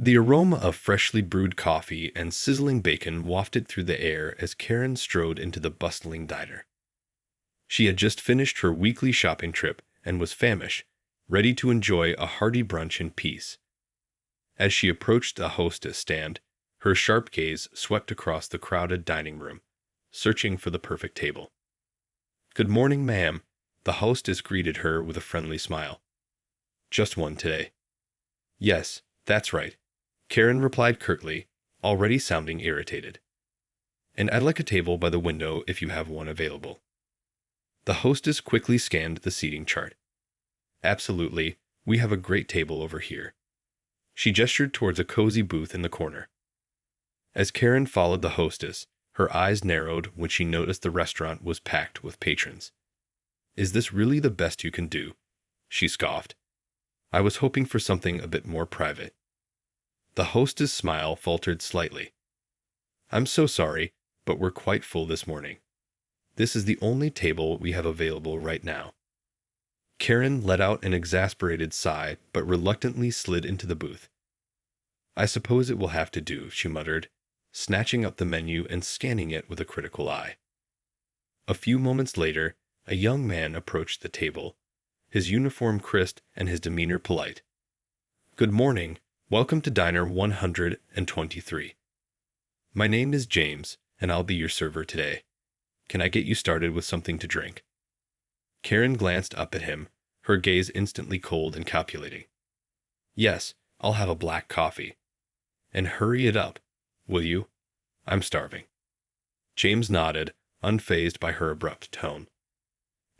The aroma of freshly brewed coffee and sizzling bacon wafted through the air as Karen strode into the bustling diner. She had just finished her weekly shopping trip and was famished, ready to enjoy a hearty brunch in peace. As she approached the hostess stand, her sharp gaze swept across the crowded dining room, searching for the perfect table. "Good morning, ma'am," the hostess greeted her with a friendly smile. "Just one today." "Yes, that's right," Karen replied curtly, already sounding irritated. "And I'd like a table by the window if you have one available." The hostess quickly scanned the seating chart. "Absolutely, we have a great table over here." She gestured towards a cozy booth in the corner. As Karen followed the hostess, her eyes narrowed when she noticed the restaurant was packed with patrons. "Is this really the best you can do?" she scoffed. "I was hoping for something a bit more private." The hostess' smile faltered slightly. "I'm so sorry, but we're quite full this morning. This is the only table we have available right now." Karen let out an exasperated sigh but reluctantly slid into the booth. "I suppose it will have to do," she muttered, snatching up the menu and scanning it with a critical eye. A few moments later, a young man approached the table, his uniform crisp and his demeanor polite. "Good morning. Welcome to Diner 123. My name is James, and I'll be your server today. Can I get you started with something to drink?" Karen glanced up at him, her gaze instantly cold and calculating. "Yes, I'll have a black coffee. And hurry it up, will you? I'm starving." James nodded, unfazed by her abrupt tone.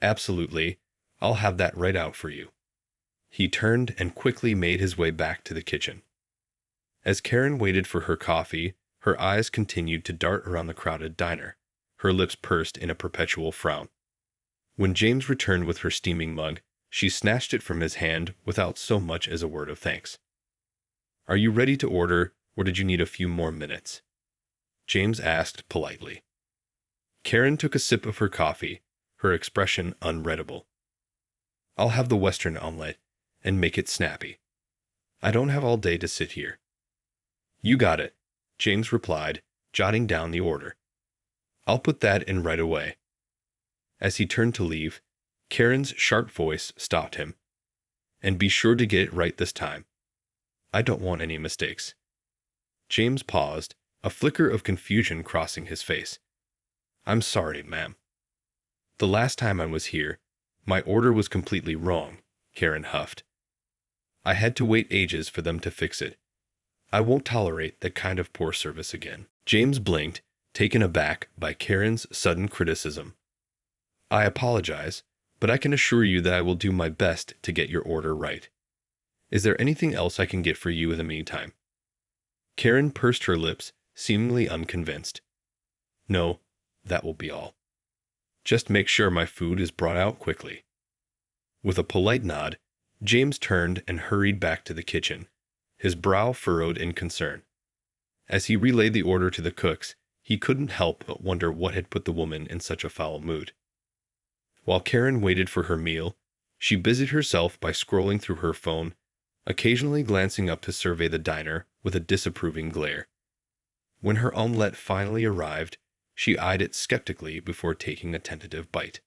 "Absolutely, I'll have that right out for you." He turned and quickly made his way back to the kitchen. As Karen waited for her coffee, her eyes continued to dart around the crowded diner, her lips pursed in a perpetual frown. When James returned with her steaming mug, she snatched it from his hand without so much as a word of thanks. "Are you ready to order, or did you need a few more minutes?" James asked politely. Karen took a sip of her coffee, her expression unreadable. "I'll have the Western omelet, and make it snappy. I don't have all day to sit here." "You got it," James replied, jotting down the order. "I'll put that in right away." As he turned to leave, Karen's sharp voice stopped him. "And be sure to get it right this time. I don't want any mistakes." James paused, a flicker of confusion crossing his face. "I'm sorry, ma'am. The last time I was here, my order was completely wrong," Karen huffed. "I had to wait ages for them to fix it. I won't tolerate that kind of poor service again." James blinked, taken aback by Karen's sudden criticism. "I apologize, but I can assure you that I will do my best to get your order right. Is there anything else I can get for you in the meantime?" Karen pursed her lips, seemingly unconvinced. "No, that will be all. Just make sure my food is brought out quickly." With a polite nod, James turned and hurried back to the kitchen, his brow furrowed in concern. As he relayed the order to the cooks, he couldn't help but wonder what had put the woman in such a foul mood. While Karen waited for her meal, she busied herself by scrolling through her phone, occasionally glancing up to survey the diner with a disapproving glare. When her omelette finally arrived, she eyed it skeptically before taking a tentative bite.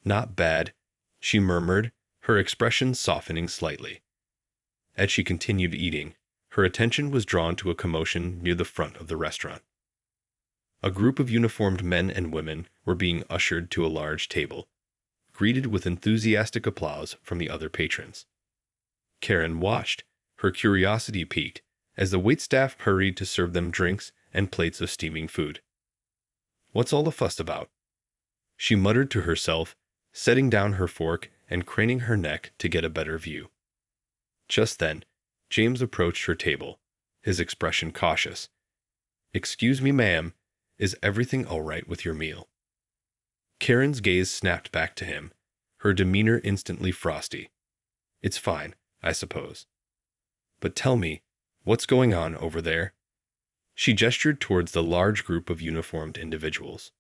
Not bad," she murmured, her expression softening slightly. As she continued eating, her attention was drawn to a commotion near the front of the restaurant. A group of uniformed men and women were being ushered to a large table, greeted with enthusiastic applause from the other patrons. Karen watched, her curiosity piqued, as the waitstaff hurried to serve them drinks and plates of steaming food. "What's all the fuss about?" she muttered to herself, setting down her fork and craning her neck to get a better view. Just then, James approached her table, his expression cautious. "Excuse me, ma'am, is everything all right with your meal?" Karen's gaze snapped back to him, her demeanor instantly frosty. "It's fine, I suppose. But tell me, what's going on over there?" She gestured towards the large group of uniformed individuals.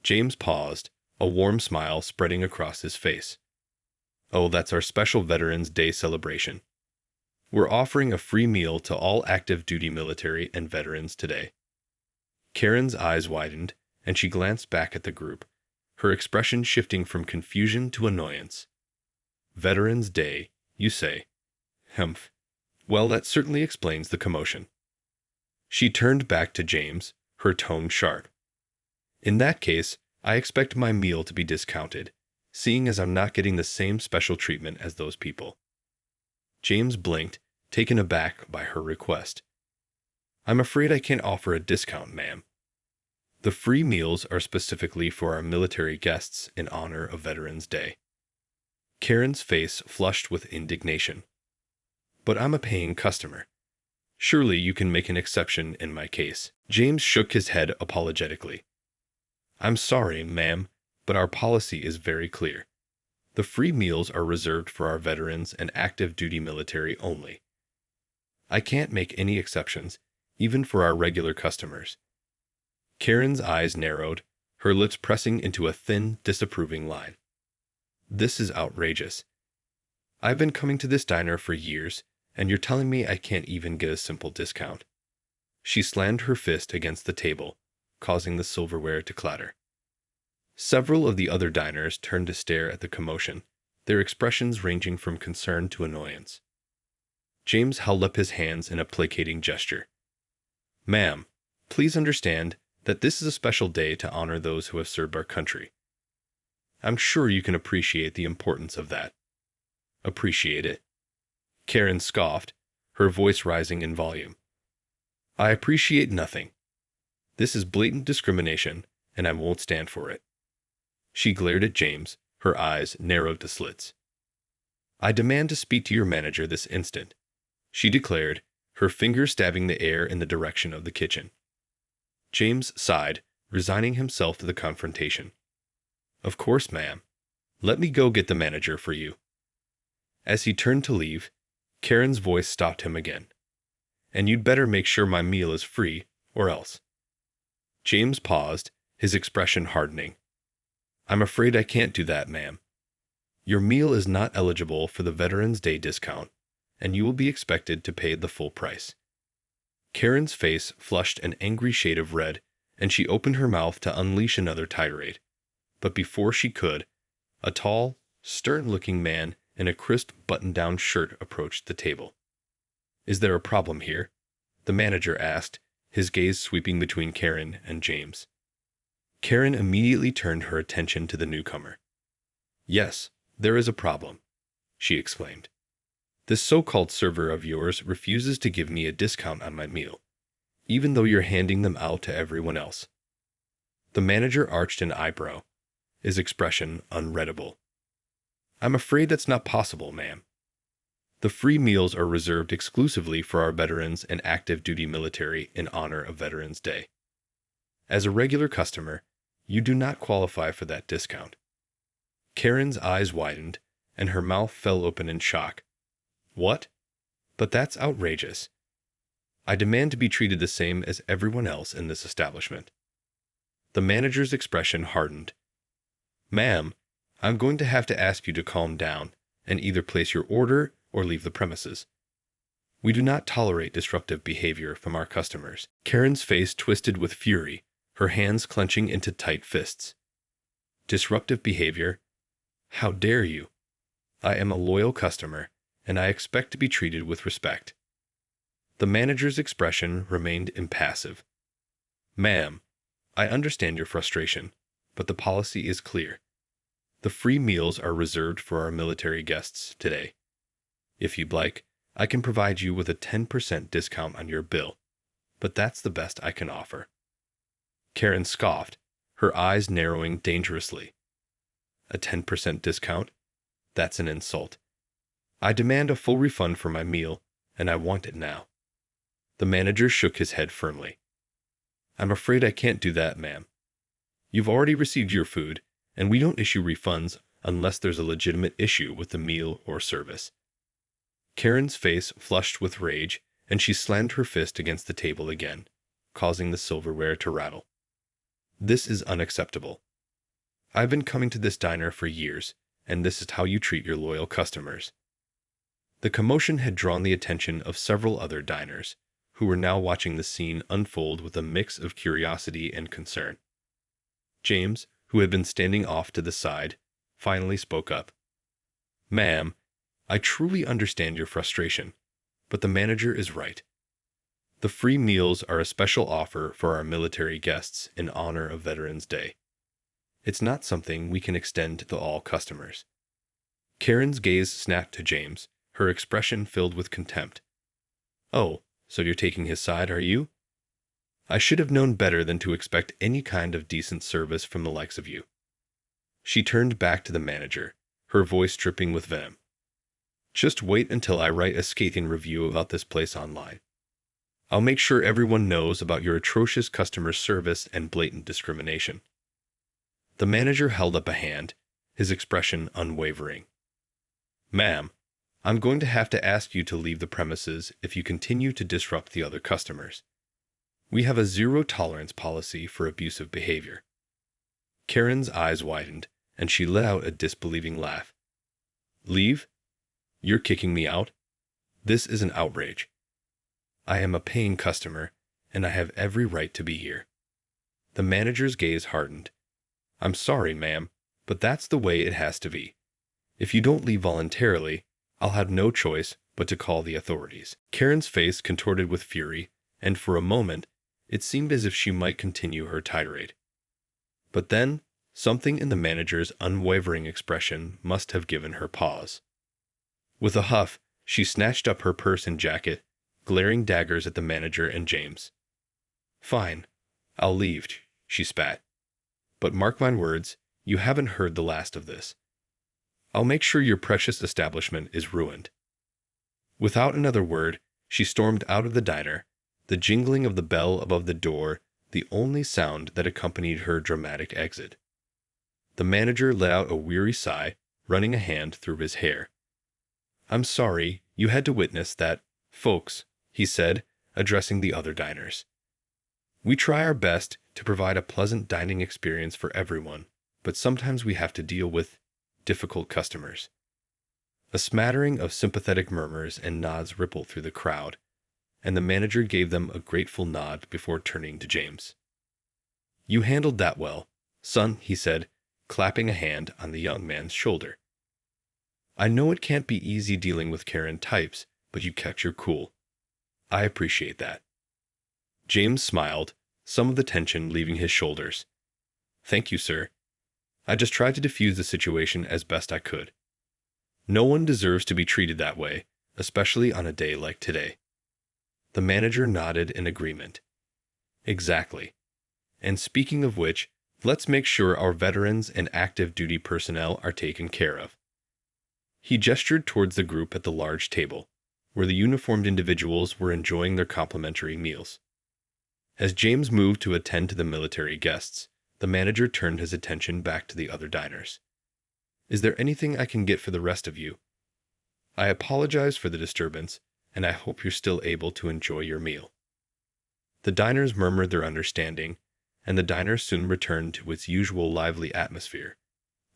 James paused, a warm smile spreading across his face. "Oh, that's our special Veterans Day celebration. We're offering a free meal to all active duty military and veterans today. Karen's eyes widened, and she glanced back at the group, her expression shifting from confusion to annoyance. Veterans Day, you say? Humph. Well, that certainly explains the commotion. She turned back to James, her tone sharp. In that case, I expect my meal to be discounted, seeing as I'm not getting the same special treatment as those people. James blinked, taken aback by her request. I'm afraid I can't offer a discount, ma'am. The free meals are specifically for our military guests in honor of Veterans Day. Karen's face flushed with indignation. But I'm a paying customer. Surely you can make an exception in my case. James shook his head apologetically. I'm sorry, ma'am, but our policy is very clear. The free meals are reserved for our veterans and active duty military only. I can't make any exceptions, even for our regular customers. Karen's eyes narrowed, her lips pressing into a thin, disapproving line. This is outrageous. I've been coming to this diner for years, and you're telling me I can't even get a simple discount. She slammed her fist against the table, causing the silverware to clatter. Several of the other diners turned to stare at the commotion, their expressions ranging from concern to annoyance. James held up his hands in a placating gesture. Ma'am, please understand that this is a special day to honor those who have served our country. I'm sure you can appreciate the importance of that. Appreciate it? Karen scoffed, her voice rising in volume. I appreciate nothing. This is blatant discrimination, and I won't stand for it. She glared at James, her eyes narrowed to slits. I demand to speak to your manager this instant, she declared, her finger stabbing the air in the direction of the kitchen. James sighed, resigning himself to the confrontation. Of course, ma'am. Let me go get the manager for you. As he turned to leave, Karen's voice stopped him again. And you'd better make sure my meal is free, or else. James paused, his expression hardening. I'm afraid I can't do that, ma'am. Your meal is not eligible for the Veterans Day discount, and you will be expected to pay the full price. Karen's face flushed an angry shade of red, and she opened her mouth to unleash another tirade. But before she could, a tall, stern-looking man in a crisp button-down shirt approached the table. Is there a problem here? The manager asked, his gaze sweeping between Karen and James. Karen immediately turned her attention to the newcomer. Yes, there is a problem, she exclaimed. This so-called server of yours refuses to give me a discount on my meal, even though you're handing them out to everyone else. The manager arched an eyebrow, his expression unreadable. I'm afraid that's not possible, ma'am. The free meals are reserved exclusively for our veterans and active duty military in honor of Veterans Day. As a regular customer, you do not qualify for that discount. Karen's eyes widened, and her mouth fell open in shock. What? But that's outrageous. I demand to be treated the same as everyone else in this establishment. The manager's expression hardened. Ma'am, I'm going to have to ask you to calm down and either place your order or leave the premises. We do not tolerate disruptive behavior from our customers. Karen's face twisted with fury, her hands clenching into tight fists. Disruptive behavior? How dare you? I am a loyal customer, and I expect to be treated with respect. The manager's expression remained impassive. Ma'am, I understand your frustration, but the policy is clear. The free meals are reserved for our military guests today. If you'd like, I can provide you with a 10% discount on your bill, but that's the best I can offer. Karen scoffed, her eyes narrowing dangerously. A 10% discount? That's an insult. I demand a full refund for my meal, and I want it now. The manager shook his head firmly. I'm afraid I can't do that, ma'am. You've already received your food, and we don't issue refunds unless there's a legitimate issue with the meal or service. Karen's face flushed with rage, and she slammed her fist against the table again, causing the silverware to rattle. This is unacceptable. I've been coming to this diner for years, and this is how you treat your loyal customers. The commotion had drawn the attention of several other diners, who were now watching the scene unfold with a mix of curiosity and concern. James, who had been standing off to the side, finally spoke up. "Ma'am, I truly understand your frustration, but the manager is right. The free meals are a special offer for our military guests in honor of Veterans Day. It's not something we can extend to all customers." Karen's gaze snapped to James, her expression filled with contempt. "Oh, so you're taking his side, are you? I should have known better than to expect any kind of decent service from the likes of you." She turned back to the manager, her voice dripping with venom. "Just wait until I write a scathing review about this place online. I'll make sure everyone knows about your atrocious customer service and blatant discrimination." The manager held up a hand, his expression unwavering. "Ma'am, I'm going to have to ask you to leave the premises if you continue to disrupt the other customers. We have a zero-tolerance policy for abusive behavior." Karen's eyes widened, and she let out a disbelieving laugh. "Leave? You're kicking me out? This is an outrage. I am a paying customer, and I have every right to be here." The manager's gaze hardened. "I'm sorry, ma'am, but that's the way it has to be. If you don't leave voluntarily, I'll have no choice but to call the authorities." Karen's face contorted with fury, and for a moment, it seemed as if she might continue her tirade. But then, something in the manager's unwavering expression must have given her pause. With a huff, she snatched up her purse and jacket, glaring daggers at the manager and James. "Fine, I'll leave," she spat. "But mark my words, you haven't heard the last of this. I'll make sure your precious establishment is ruined." Without another word, she stormed out of the diner, the jingling of the bell above the door the only sound that accompanied her dramatic exit. The manager let out a weary sigh, running a hand through his hair. "I'm sorry you had to witness that, folks," he said, addressing the other diners. "We try our best to provide a pleasant dining experience for everyone, but sometimes we have to deal with difficult customers." A smattering of sympathetic murmurs and nods rippled through the crowd, and the manager gave them a grateful nod before turning to James. "You handled that well, son," he said, clapping a hand on the young man's shoulder. "I know it can't be easy dealing with Karen types, but you kept your cool. I appreciate that." James smiled, some of the tension leaving his shoulders. "Thank you, sir. I just tried to defuse the situation as best I could. No one deserves to be treated that way, especially on a day like today." The manager nodded in agreement. "Exactly. And speaking of which, let's make sure our veterans and active duty personnel are taken care of." He gestured towards the group at the large table, where the uniformed individuals were enjoying their complimentary meals. As James moved to attend to the military guests, the manager turned his attention back to the other diners. "Is there anything I can get for the rest of you? I apologize for the disturbance, and I hope you're still able to enjoy your meal." The diners murmured their understanding, and the diner soon returned to its usual lively atmosphere,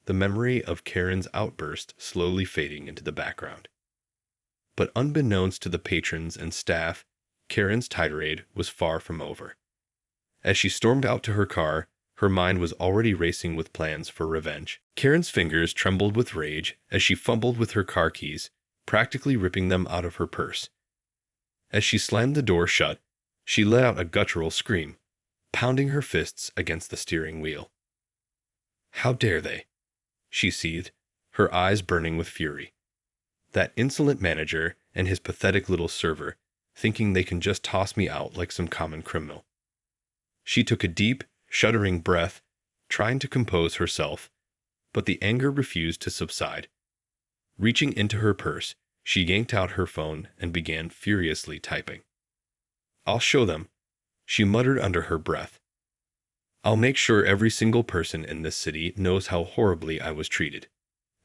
the memory of Karen's outburst slowly fading into the background. But unbeknownst to the patrons and staff, Karen's tirade was far from over. As she stormed out to her car, her mind was already racing with plans for revenge. Karen's fingers trembled with rage as she fumbled with her car keys, practically ripping them out of her purse. As she slammed the door shut, she let out a guttural scream, pounding her fists against the steering wheel. "How dare they?" she seethed, her eyes burning with fury. "That insolent manager and his pathetic little server, thinking they can just toss me out like some common criminal." She took a deep, shuddering breath, trying to compose herself, but the anger refused to subside. Reaching into her purse, she yanked out her phone and began furiously typing. "I'll show them," she muttered under her breath. "I'll make sure every single person in this city knows how horribly I was treated.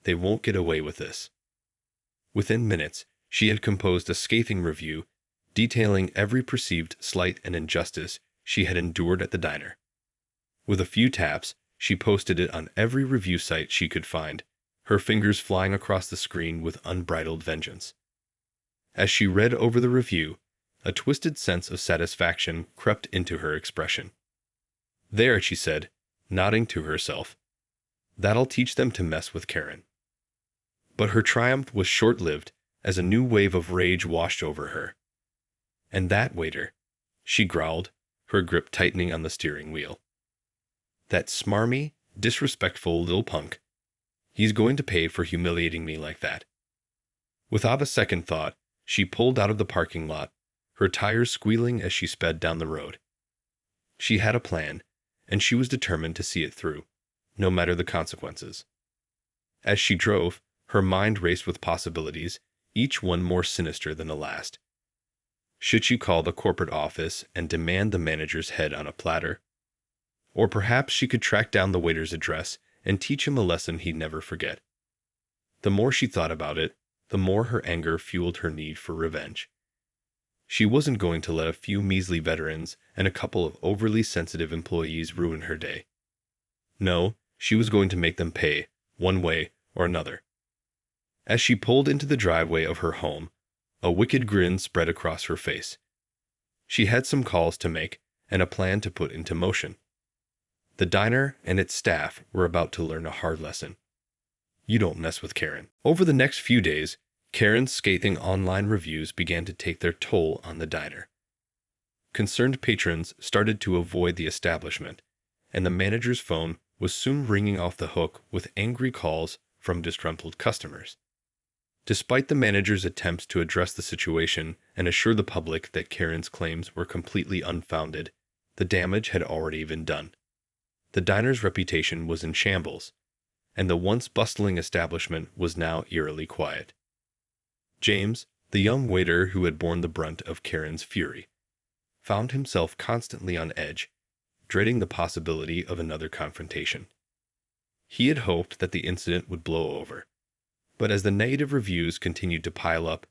They won't get away with this." Within minutes, she had composed a scathing review, detailing every perceived slight and injustice she had endured at the diner. With a few taps, she posted it on every review site she could find, her fingers flying across the screen with unbridled vengeance. As she read over the review, a twisted sense of satisfaction crept into her expression. "There," she said, nodding to herself. "That'll teach them to mess with Karen." But her triumph was short-lived as a new wave of rage washed over her. "And that waiter," she growled, her grip tightening on the steering wheel. "That smarmy, disrespectful little punk. He's going to pay for humiliating me like that." Without a second thought, she pulled out of the parking lot, her tires squealing as she sped down the road. She had a plan, and she was determined to see it through, no matter the consequences. As she drove, her mind raced with possibilities, each one more sinister than the last. Should she call the corporate office and demand the manager's head on a platter? Or perhaps she could track down the waiter's address and teach him a lesson he'd never forget. The more she thought about it, the more her anger fueled her need for revenge. She wasn't going to let a few measly veterans and a couple of overly sensitive employees ruin her day. No, she was going to make them pay, one way or another. As she pulled into the driveway of her home, a wicked grin spread across her face. She had some calls to make and a plan to put into motion. The diner and its staff were about to learn a hard lesson. You don't mess with Karen. Over the next few days, Karen's scathing online reviews began to take their toll on the diner. Concerned patrons started to avoid the establishment, and the manager's phone was soon ringing off the hook with angry calls from disgruntled customers. Despite the manager's attempts to address the situation and assure the public that Karen's claims were completely unfounded, the damage had already been done. The diner's reputation was in shambles, and the once bustling establishment was now eerily quiet. James, the young waiter who had borne the brunt of Karen's fury, found himself constantly on edge, dreading the possibility of another confrontation. He had hoped that the incident would blow over, but as the negative reviews continued to pile up,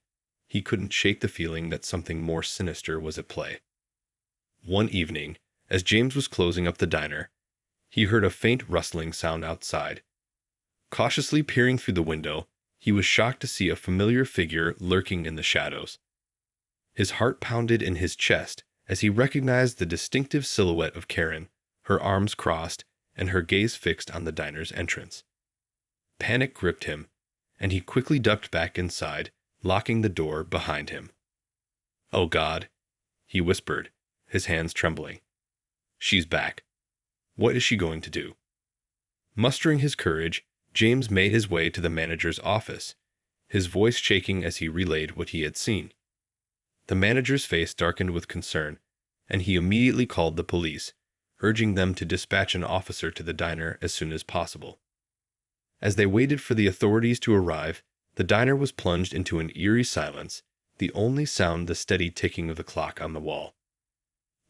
he couldn't shake the feeling that something more sinister was at play. One evening, as James was closing up the diner, he heard a faint rustling sound outside. Cautiously peering through the window, he was shocked to see a familiar figure lurking in the shadows. His heart pounded in his chest as he recognized the distinctive silhouette of Karen, her arms crossed and her gaze fixed on the diner's entrance. Panic gripped him, and he quickly ducked back inside, locking the door behind him. "Oh God," he whispered, his hands trembling. "She's back. What is she going to do?" Mustering his courage, James made his way to the manager's office, his voice shaking as he relayed what he had seen. The manager's face darkened with concern, and he immediately called the police, urging them to dispatch an officer to the diner as soon as possible. As they waited for the authorities to arrive, the diner was plunged into an eerie silence, the only sound the steady ticking of the clock on the wall.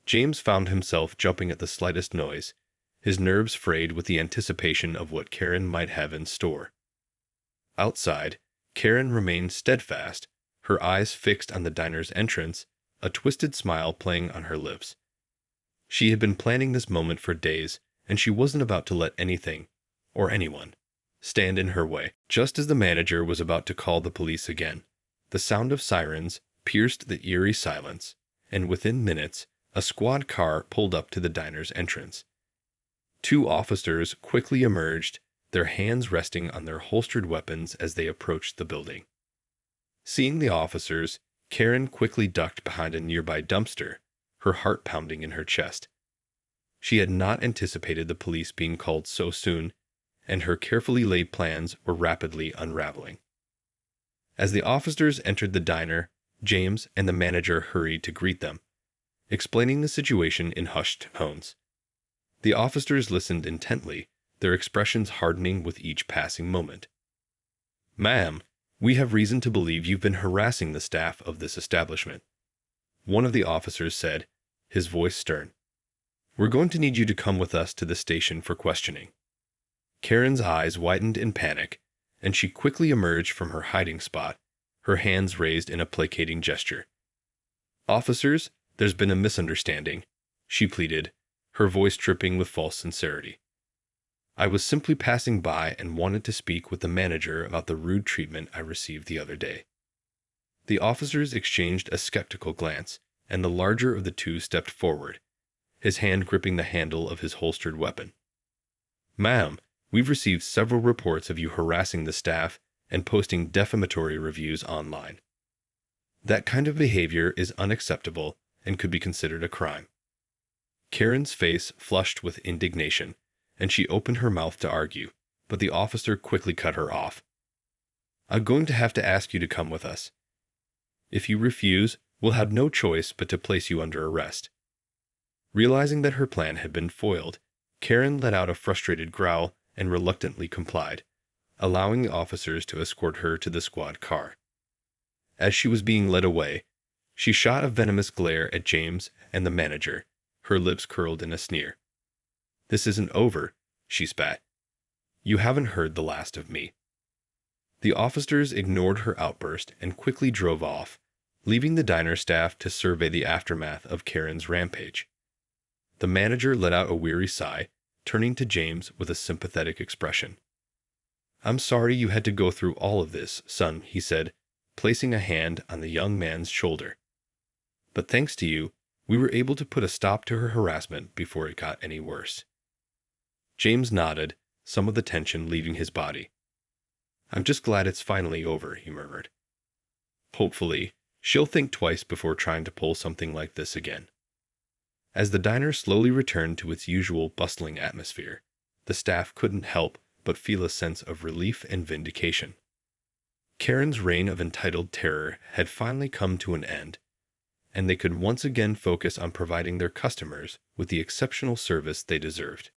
James found himself jumping at the slightest noise, his nerves frayed with the anticipation of what Karen might have in store. Outside, Karen remained steadfast, her eyes fixed on the diner's entrance, a twisted smile playing on her lips. She had been planning this moment for days, and she wasn't about to let anything, or anyone, stand in her way. Just as the manager was about to call the police again, the sound of sirens pierced the eerie silence, and within minutes, a squad car pulled up to the diner's entrance. Two officers quickly emerged, their hands resting on their holstered weapons as they approached the building. Seeing the officers, Karen quickly ducked behind a nearby dumpster, her heart pounding in her chest. She had not anticipated the police being called so soon, and her carefully laid plans were rapidly unraveling. As the officers entered the diner, James and the manager hurried to greet them, explaining the situation in hushed tones. The officers listened intently, their expressions hardening with each passing moment. "Ma'am, we have reason to believe you've been harassing the staff of this establishment," one of the officers said, his voice stern. "We're going to need you to come with us to the station for questioning." Karen's eyes widened in panic, and she quickly emerged from her hiding spot, her hands raised in a placating gesture. "Officers, there's been a misunderstanding," she pleaded, her voice dripping with false sincerity. "I was simply passing by and wanted to speak with the manager about the rude treatment I received the other day." The officers exchanged a skeptical glance, and the larger of the two stepped forward, his hand gripping the handle of his holstered weapon. "Ma'am, we've received several reports of you harassing the staff and posting defamatory reviews online. That kind of behavior is unacceptable and could be considered a crime." Karen's face flushed with indignation, and she opened her mouth to argue, but the officer quickly cut her off. "I'm going to have to ask you to come with us. If you refuse, we'll have no choice but to place you under arrest." Realizing that her plan had been foiled, Karen let out a frustrated growl and reluctantly complied, allowing the officers to escort her to the squad car. As she was being led away, she shot a venomous glare at James and the manager, her lips curled in a sneer. "This isn't over," she spat. "You haven't heard the last of me." The officers ignored her outburst and quickly drove off, leaving the diner staff to survey the aftermath of Karen's rampage. The manager let out a weary sigh, turning to James with a sympathetic expression. "I'm sorry you had to go through all of this, son," he said, placing a hand on the young man's shoulder. "But thanks to you, we were able to put a stop to her harassment before it got any worse." James nodded, some of the tension leaving his body. "I'm just glad it's finally over," he murmured. "Hopefully, she'll think twice before trying to pull something like this again." As the diner slowly returned to its usual bustling atmosphere, the staff couldn't help but feel a sense of relief and vindication. Karen's reign of entitled terror had finally come to an end, and they could once again focus on providing their customers with the exceptional service they deserved.